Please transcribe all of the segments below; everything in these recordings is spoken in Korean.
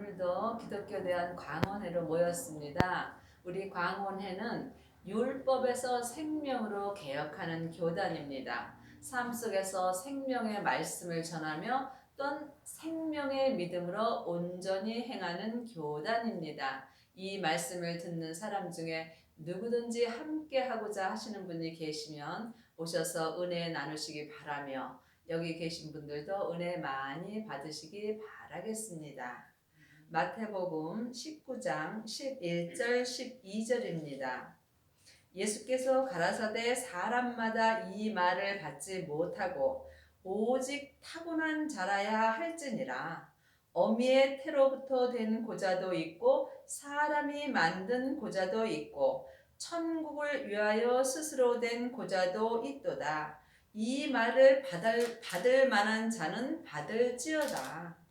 오늘도 기독교 대한 광원회로 모였습니다. 우리 광원회는 율법에서 생명으로 개혁하는 교단입니다. 삶 속에서 생명의 말씀을 전하며 또한 생명의 믿음으로 온전히 행하는 교단입니다. 이 말씀을 듣는 사람 중에 누구든지 함께 하고자 하시는 분이 계시면 오셔서 은혜 나누시기 바라며 여기 계신 분들도 은혜 많이 받으시기 바라겠습니다. 마태복음 19장 11절 12절입니다. 예수께서 가라사대 사람마다 이 말을 받지 못하고 오직 타고난 자라야 할지니라. 어미의 태로부터 된 고자도 있고 사람이 만든 고자도 있고 천국을 위하여 스스로 된 고자도 있도다. 이 말을 받을 만한 자는 받을지어다.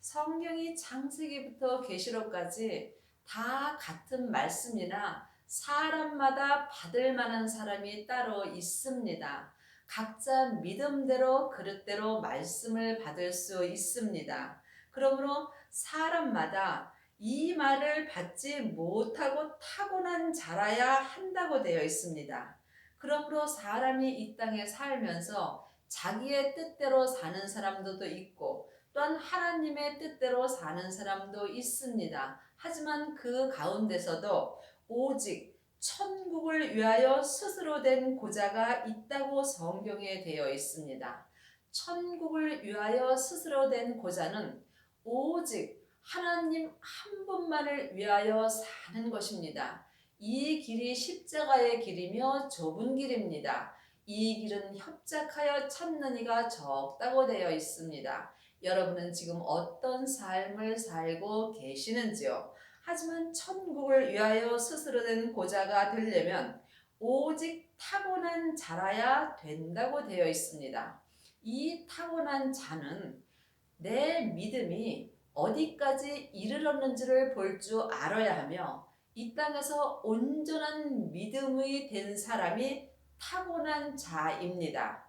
성경이 창세기부터 계시록까지 다 같은 말씀이나 사람마다 받을 만한 사람이 따로 있습니다. 각자 믿음대로 그릇대로 말씀을 받을 수 있습니다. 그러므로 사람마다 이 말을 받지 못하고 타고난 자라야 한다고 되어 있습니다. 그러므로 사람이 이 땅에 살면서 자기의 뜻대로 사는 사람들도 있고 또한 하나님의 뜻대로 사는 사람도 있습니다. 하지만 그 가운데서도 오직 천국을 위하여 스스로 된 고자가 있다고 성경에 되어 있습니다. 천국을 위하여 스스로 된 고자는 오직 하나님 한 분만을 위하여 사는 것입니다. 이 길이 십자가의 길이며 좁은 길입니다. 이 길은 협착하여 찾는 이가 적다고 되어 있습니다. 여러분은 지금 어떤 삶을 살고 계시는지요? 하지만 천국을 위하여 스스로 된 고자가 되려면 오직 타고난 자라야 된다고 되어 있습니다. 이 타고난 자는 내 믿음이 어디까지 이르렀는지를 볼 줄 알아야 하며 이 땅에서 온전한 믿음이 된 사람이 타고난 자입니다.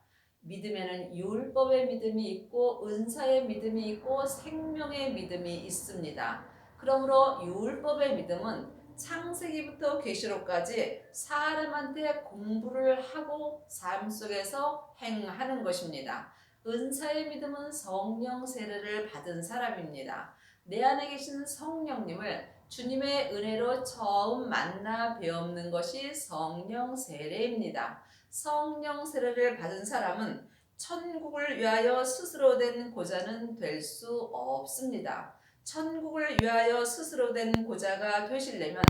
믿음에는 율법의 믿음이 있고 은사의 믿음이 있고 생명의 믿음이 있습니다. 그러므로 율법의 믿음은 창세기부터 계시록까지 사람한테 공부를 하고 삶 속에서 행하는 것입니다. 은사의 믿음은 성령 세례를 받은 사람입니다. 내 안에 계신 성령님을 주님의 은혜로 처음 만나 배우는 것이 성령 세례입니다. 성령 세례를 받은 사람은 천국을 위하여 스스로 된 고자는 될 수 없습니다. 천국을 위하여 스스로 된 고자가 되시려면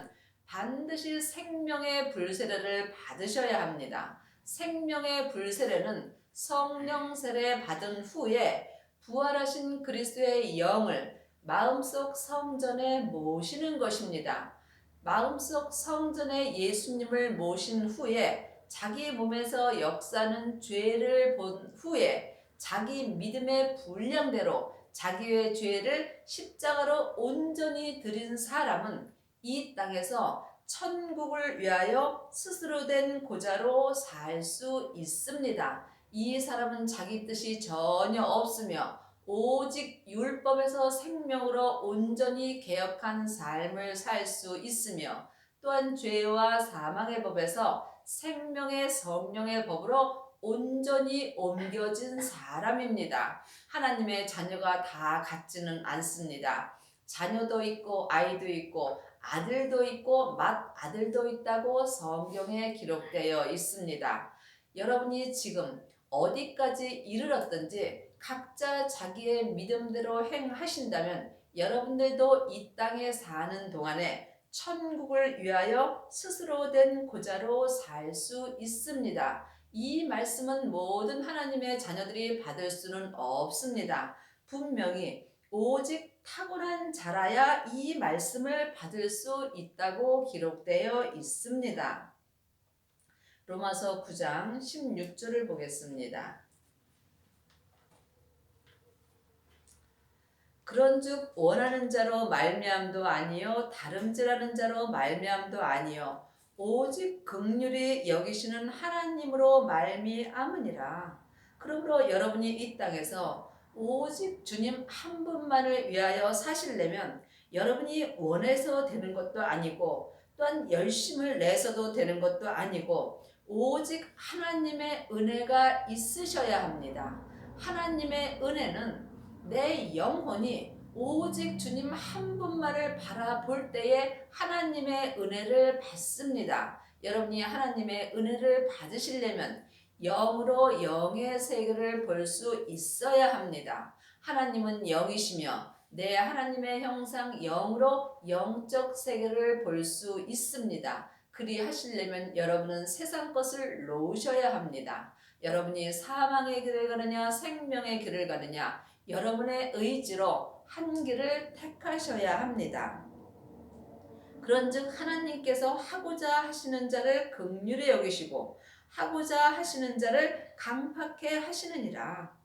반드시 생명의 불세례를 받으셔야 합니다. 생명의 불세례는 성령 세례 받은 후에 부활하신 그리스도의 영을 마음속 성전에 모시는 것입니다. 마음속 성전에 예수님을 모신 후에 자기 몸에서 역사는 죄를 본 후에 자기 믿음의 분량대로 자기의 죄를 십자가로 온전히 드린 사람은 이 땅에서 천국을 위하여 스스로 된 고자로 살 수 있습니다. 이 사람은 자기 뜻이 전혀 없으며 오직 율법에서 생명으로 온전히 개혁한 삶을 살 수 있으며 또한 죄와 사망의 법에서 생명의 성령의 법으로 온전히 옮겨진 사람입니다. 하나님의 자녀가 다 같지는 않습니다. 자녀도 있고 아이도 있고 아들도 있고 맏아들도 있다고 성경에 기록되어 있습니다. 여러분이 지금 어디까지 이르렀든지 각자 자기의 믿음대로 행하신다면 여러분들도 이 땅에 사는 동안에 천국을 위하여 스스로 된 고자로 살 수 있습니다. 이 말씀은 모든 하나님의 자녀들이 받을 수는 없습니다. 분명히 오직 타고난 자라야 이 말씀을 받을 수 있다고 기록되어 있습니다. 로마서 9장 16절을 보겠습니다. 그런즉 원하는 자로 말미암도 아니요 다름질하는 자로 말미암도 아니요 오직 긍휼히 여기시는 하나님으로 말미암으니라. 그러므로 여러분이 이 땅에서 오직 주님 한 분만을 위하여 사시려면 여러분이 원해서 되는 것도 아니고 또한 열심을 내서도 되는 것도 아니고 오직 하나님의 은혜가 있으셔야 합니다. 하나님의 은혜는 내 영혼이 오직 주님 한 분만을 바라볼 때에 하나님의 은혜를 받습니다. 여러분이 하나님의 은혜를 받으시려면 영으로 영의 세계를 볼 수 있어야 합니다. 하나님은 영이시며 내 하나님의 형상 영으로 영적 세계를 볼 수 있습니다. 그리 하시려면 여러분은 세상 것을 놓으셔야 합니다. 여러분이 사망의 길을 가느냐 생명의 길을 가느냐 여러분의 의지로 한 길을 택하셔야 합니다. 그런즉 하나님께서 하고자 하시는 자를 긍휼히 여기시고 하고자 하시는 자를 강팍해 하시느니라.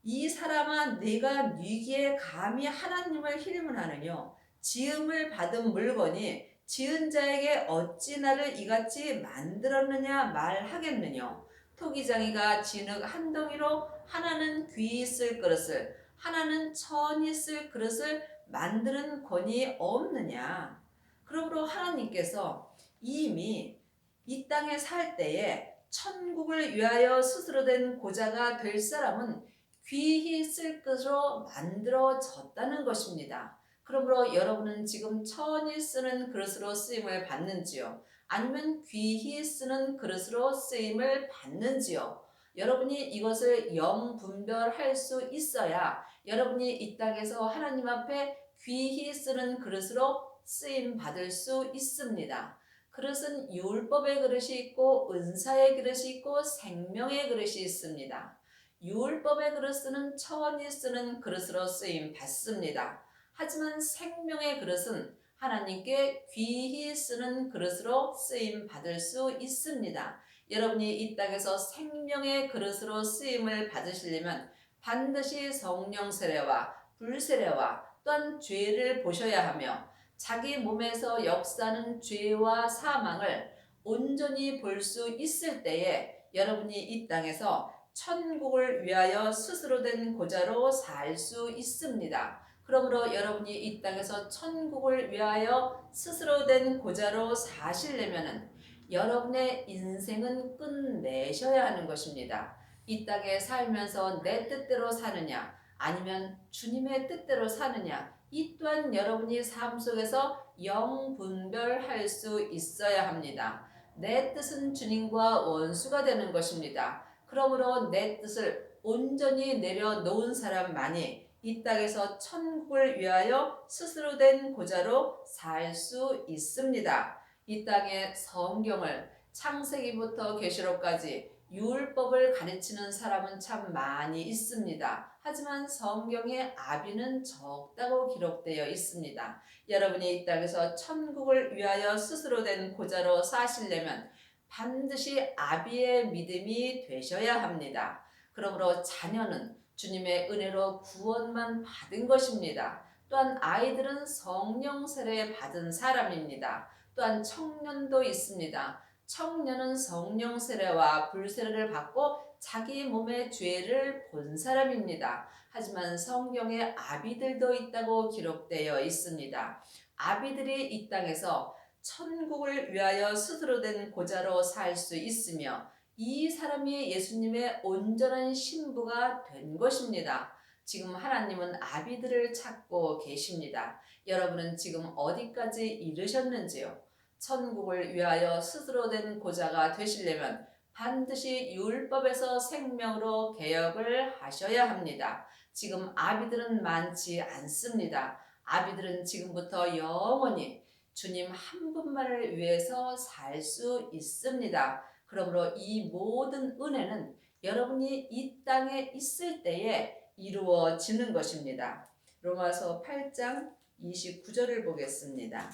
이 사람아 네가 뉘기에 감히 하나님을 힐문하느뇨. 지음을 받은 물건이 지은 자에게 어찌 나를 이같이 만들었느냐 말하겠느뇨. 토기장이가 진흙 한 덩이로 하나는 귀 있을 그릇을 하나는 천이 있을 그릇을 만드는 권이 없느냐. 그러므로 하나님께서 이미 이 땅에 살 때에 천국을 위하여 스스로 된 고자가 될 사람은 귀히 쓸 것으로 만들어졌다는 것입니다. 그러므로 여러분은 지금 천이 쓰는 그릇으로 쓰임을 받는지요? 아니면 귀히 쓰는 그릇으로 쓰임을 받는지요? 여러분이 이것을 영분별할 수 있어야 여러분이 이 땅에서 하나님 앞에 귀히 쓰는 그릇으로 쓰임 받을 수 있습니다. 그릇은 율법의 그릇이 있고 은사의 그릇이 있고 생명의 그릇이 있습니다. 율법의 그릇은 천이 쓰는 그릇으로 쓰임 받습니다. 하지만 생명의 그릇은 하나님께 귀히 쓰는 그릇으로 쓰임 받을 수 있습니다. 여러분이 이 땅에서 생명의 그릇으로 쓰임을 받으시려면 반드시 성령 세례와 불세례와 또한 죄를 보셔야 하며 자기 몸에서 역사하는 죄와 사망을 온전히 볼 수 있을 때에 여러분이 이 땅에서 천국을 위하여 스스로 된 고자로 살 수 있습니다. 그러므로 여러분이 이 땅에서 천국을 위하여 스스로 된 고자로 사시려면 여러분의 인생은 끝내셔야 하는 것입니다. 이 땅에 살면서 내 뜻대로 사느냐 아니면 주님의 뜻대로 사느냐 이 또한 여러분이 삶 속에서 영분별할 수 있어야 합니다. 내 뜻은 주님과 원수가 되는 것입니다. 그러므로 내 뜻을 온전히 내려놓은 사람만이 이 땅에서 천국을 위하여 스스로 된 고자로 살 수 있습니다. 이 땅에 성경을 창세기부터 계시록까지 율법을 가르치는 사람은 참 많이 있습니다. 하지만 성경에 아비는 적다고 기록되어 있습니다. 여러분이 이 땅에서 천국을 위하여 스스로 된 고자로 사시려면 반드시 아비의 믿음이 되셔야 합니다. 그러므로 자녀는 주님의 은혜로 구원만 받은 것입니다. 또한 아이들은 성령 세례 받은 사람입니다. 또한 청년도 있습니다. 청년은 성령 세례와 불세례를 받고 자기 몸의 죄를 본 사람입니다. 하지만 성경에 아비들도 있다고 기록되어 있습니다. 아비들이 이 땅에서 천국을 위하여 스스로 된 고자로 살 수 있으며 이 사람이 예수님의 온전한 신부가 된 것입니다. 지금 하나님은 아비들을 찾고 계십니다. 여러분은 지금 어디까지 이르셨는지요? 천국을 위하여 스스로 된 고자가 되시려면 반드시 율법에서 생명으로 개혁을 하셔야 합니다. 지금 아비들은 많지 않습니다. 아비들은 지금부터 영원히 주님 한 분만을 위해서 살 수 있습니다. 그러므로 이 모든 은혜는 여러분이 이 땅에 있을 때에 이루어지는 것입니다. 로마서 8장 29절을 보겠습니다.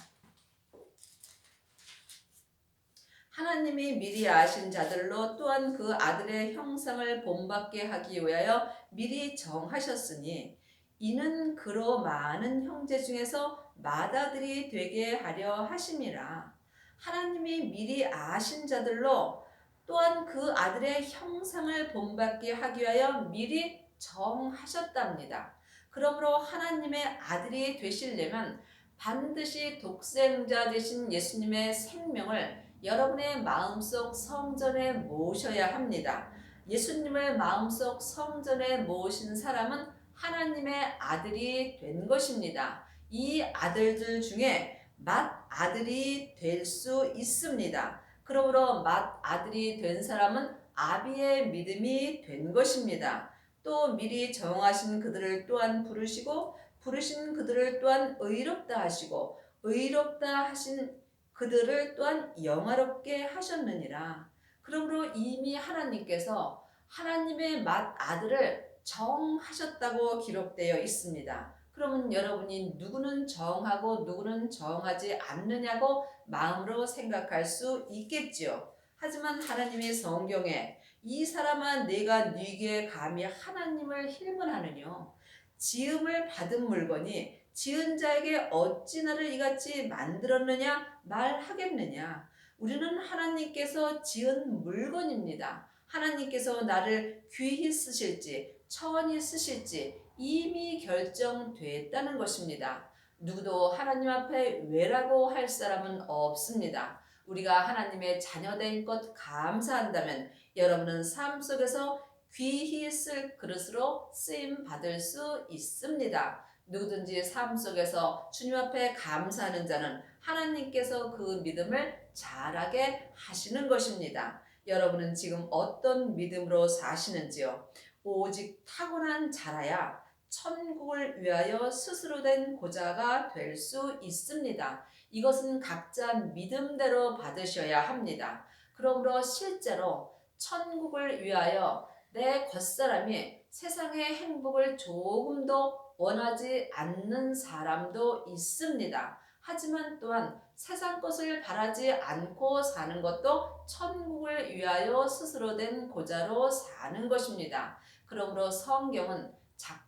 하나님이 미리 아신 자들로 또한 그 아들의 형상을 본받게 하기 위하여 미리 정하셨으니 이는 그로 많은 형제 중에서 맏아들이 되게 하려 하심이라. 하나님이 미리 아신 자들로 또한 그 아들의 형상을 본받게 하기 위하여 미리 정하셨답니다. 그러므로 하나님의 아들이 되시려면 반드시 독생자 되신 예수님의 생명을 여러분의 마음속 성전에 모셔야 합니다. 예수님을 마음속 성전에 모신 사람은 하나님의 아들이 된 것입니다. 이 아들들 중에 맏아들이 될 수 있습니다. 그러므로 맏아들이 된 사람은 아비의 믿음이 된 것입니다. 또 미리 정하신 그들을 또한 부르시고 부르신 그들을 또한 의롭다 하시고 의롭다 하신 그들을 또한 영화롭게 하셨느니라. 그러므로 이미 하나님께서 하나님의 맏아들을 정하셨다고 기록되어 있습니다. 그러면 여러분이 누구는 정하고 누구는 정하지 않느냐고 마음으로 생각할 수 있겠지요. 하지만 하나님의 성경에 이 사람아 내가 네게 감히 하나님을 힐문하느뇨 지음을 받은 물건이 지은 자에게 어찌 나를 이같이 만들었느냐 말하겠느냐. 우리는 하나님께서 지은 물건입니다. 하나님께서 나를 귀히 쓰실지 천히 쓰실지 이미 결정됐다는 것입니다. 누구도 하나님 앞에 왜라고 할 사람은 없습니다. 우리가 하나님의 자녀된 것 감사한다면 여러분은 삶 속에서 귀히 쓸 그릇으로 쓰임 받을 수 있습니다. 누구든지 삶 속에서 주님 앞에 감사하는 자는 하나님께서 그 믿음을 자라게 하시는 것입니다. 여러분은 지금 어떤 믿음으로 사시는지요? 오직 타고난 자라야 천국을 위하여 스스로 된 고자가 될 수 있습니다. 이것은 각자 믿음대로 받으셔야 합니다. 그러므로 실제로 천국을 위하여 내 겉사람이 세상의 행복을 조금도 원하지 않는 사람도 있습니다. 하지만 또한 세상 것을 바라지 않고 사는 것도 천국을 위하여 스스로 된 고자로 사는 것입니다. 그러므로 성경은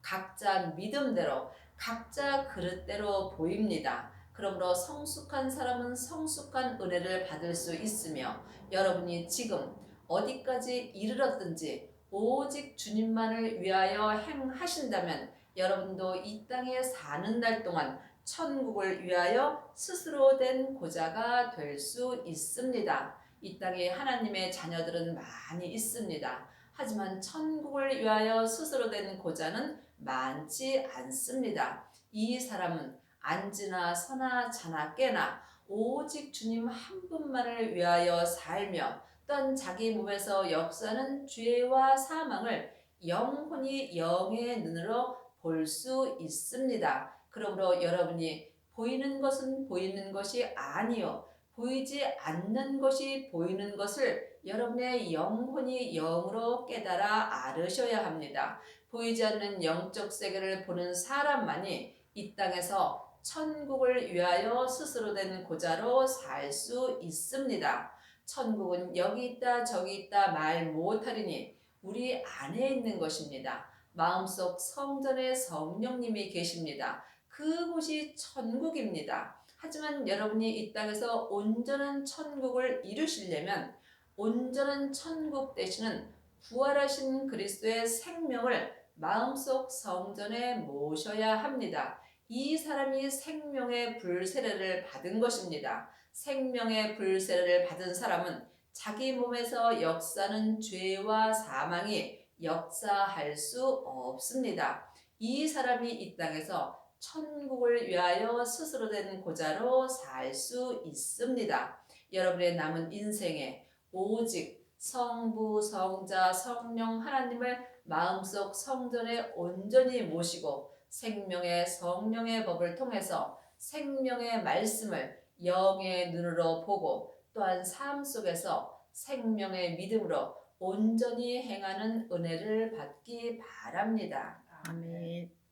각자 믿음대로 각자 그릇대로 보입니다. 그러므로 성숙한 사람은 성숙한 은혜를 받을 수 있으며 여러분이 지금 어디까지 이르렀든지 오직 주님만을 위하여 행하신다면 여러분도 이 땅에 사는 날 동안 천국을 위하여 스스로 된 고자가 될 수 있습니다. 이 땅에 하나님의 자녀들은 많이 있습니다. 하지만 천국을 위하여 스스로 된 고자는 많지 않습니다. 이 사람은 앉으나 서나 자나 깨나 오직 주님 한 분만을 위하여 살며 또한 자기 몸에서 역사하는 죄와 사망을 영혼이 영의 눈으로 볼 수 있습니다. 그러므로 여러분이 보이는 것은 보이는 것이 아니요 보이지 않는 것이 보이는 것을 여러분의 영혼이 영으로 깨달아 알으셔야 합니다. 보이지 않는 영적 세계를 보는 사람만이 이 땅에서 천국을 위하여 스스로 된 고자로 살 수 있습니다. 천국은 여기 있다 저기 있다 말 못하리니 우리 안에 있는 것입니다. 마음속 성전에 성령님이 계십니다. 그곳이 천국입니다. 하지만 여러분이 이 땅에서 온전한 천국을 이루시려면 온전한 천국 되시는 부활하신 그리스도의 생명을 마음속 성전에 모셔야 합니다. 이 사람이 생명의 불세례를 받은 것입니다. 생명의 불세례를 받은 사람은 자기 몸에서 역사하는 죄와 사망이 역사할 수 없습니다. 이 사람이 이 땅에서 천국을 위하여 스스로 된 고자로 살 수 있습니다. 여러분의 남은 인생에 오직 성부, 성자, 성령 하나님을 마음속 성전에 온전히 모시고 생명의 성령의 법을 통해서 생명의 말씀을 영의 눈으로 보고 또한 삶 속에서 생명의 믿음으로 온전히 행하는 은혜를 받기 바랍니다. 아멘.